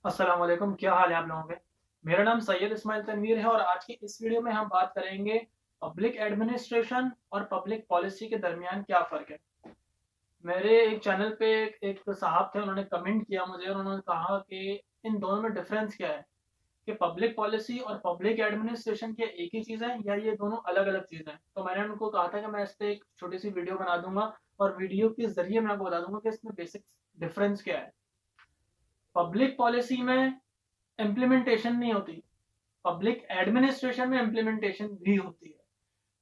अस्सलाम वालेकुम, क्या हाल है आप लोगों के? मेरा नाम सैयद इस्माइल तनवीर है और आज की इस वीडियो में हम बात करेंगे पब्लिक एडमिनिस्ट्रेशन और पब्लिक पॉलिसी के दरमियान क्या फ़र्क है। मेरे एक चैनल पे एक साहब थे, उन्होंने कमेंट किया मुझे और उन्होंने कहा कि इन दोनों में डिफ़रेंस क्या है? कि पब्लिक पॉलिसी और पब्लिक एडमिनिस्ट्रेशन क्या एक ही चीज़ है या ये दोनों अलग-अलग चीज़ें हैं? तो मैंने उनको कहा था कि मैं इस पे एक छोटी-सी वीडियो बना दूँगा और वीडियो के ज़रिए मैं आपको बता दूँगा कि इसमें बेसिक डिफ़रेंस क्या है। पब्लिक पॉलिसी में इम्प्लीमेंटेशन नहीं होती, पब्लिक एडमिनिस्ट्रेशन में इम्प्लीमेंटेशन भी होती है।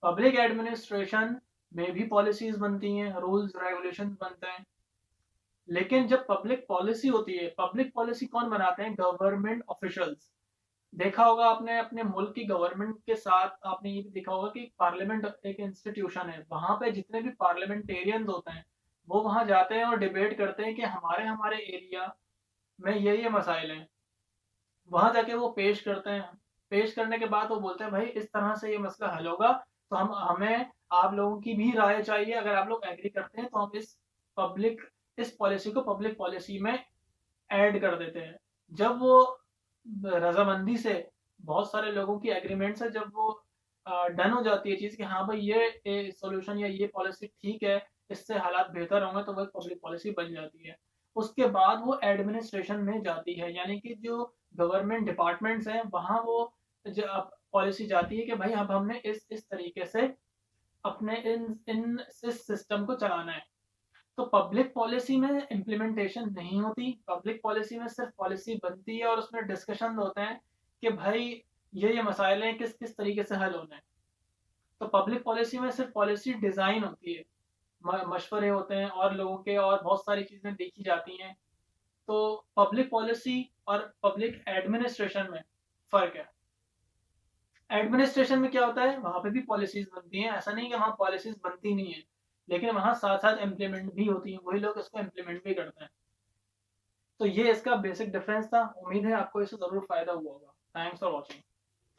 पब्लिक एडमिनिस्ट्रेशन में भी पॉलिसीज बनती हैं, रूल्स रेगुलेशंस बनते हैं, लेकिन जब पब्लिक पॉलिसी होती है, पब्लिक पॉलिसी कौन बनाते हैं? Government officials. देखा होगा आपने अपने मुल्क की गवर्नमेंट के साथ, आपने ये भी देखा होगा कि पार्लियामेंट एक इंस्टीट्यूशन है, वहां पे जितने भी पार्लियामेंटेरियंस होते हैं वो वहां जाते हैं और डिबेट करते हैं कि हमारे हमारे एरिया में ये मसाइल हैं। वहां जाके वो पेश करते हैं, पेश करने के बाद वो बोलते हैं भाई इस तरह से ये मसला हल होगा, तो हम हमें आप लोगों की भी राय चाहिए। अगर आप लोग एग्री करते हैं तो हम पब्लिक इस पॉलिसी को पब्लिक पॉलिसी में ऐड कर देते हैं। जब वो रजामंदी से बहुत सारे लोगों की एग्रीमेंट से जब वो डन हो जाती है चीज कि हाँ भाई ये सॉल्यूशन या ये पॉलिसी ठीक है, इससे हालात बेहतर होंगे, तो वो एक पब्लिक पॉलिसी बन जाती है। उसके बाद वो एडमिनिस्ट्रेशन में जाती है, यानी कि जो गवर्नमेंट डिपार्टमेंट्स हैं वहाँ वो पॉलिसी जाती है कि भाई अब हमने इस तरीके से अपने इन इन इस सिस्टम को चलाना है। तो पब्लिक पॉलिसी में इम्प्लीमेंटेशन नहीं होती, पब्लिक पॉलिसी में सिर्फ पॉलिसी बनती है और उसमें डिस्कशन होते हैं कि भाई ये मसाइल हैं, किस किस तरीके से हल होना है। तो पब्लिक पॉलिसी में सिर्फ पॉलिसी डिज़ाइन होती है, मशवरे होते हैं और लोगों के और बहुत सारी चीज़ें देखी जाती हैं। तो पब्लिक पॉलिसी और पब्लिक एडमिनिस्ट्रेशन में फ़र्क है। एडमिनिस्ट्रेशन में क्या होता है, वहाँ पे भी पॉलिसीज़ बनती हैं, ऐसा नहीं कि वहाँ पॉलिसीज़ बनती नहीं है, लेकिन वहाँ साथ-साथ इम्प्लीमेंट भी होती हैं, वही लोग इसको इम्प्लीमेंट भी करते हैं। तो ये इसका बेसिक डिफरेंस था। उम्मीद है आपको इससे ज़रूर फ़ायदा हुआ होगा। Thanks for watching.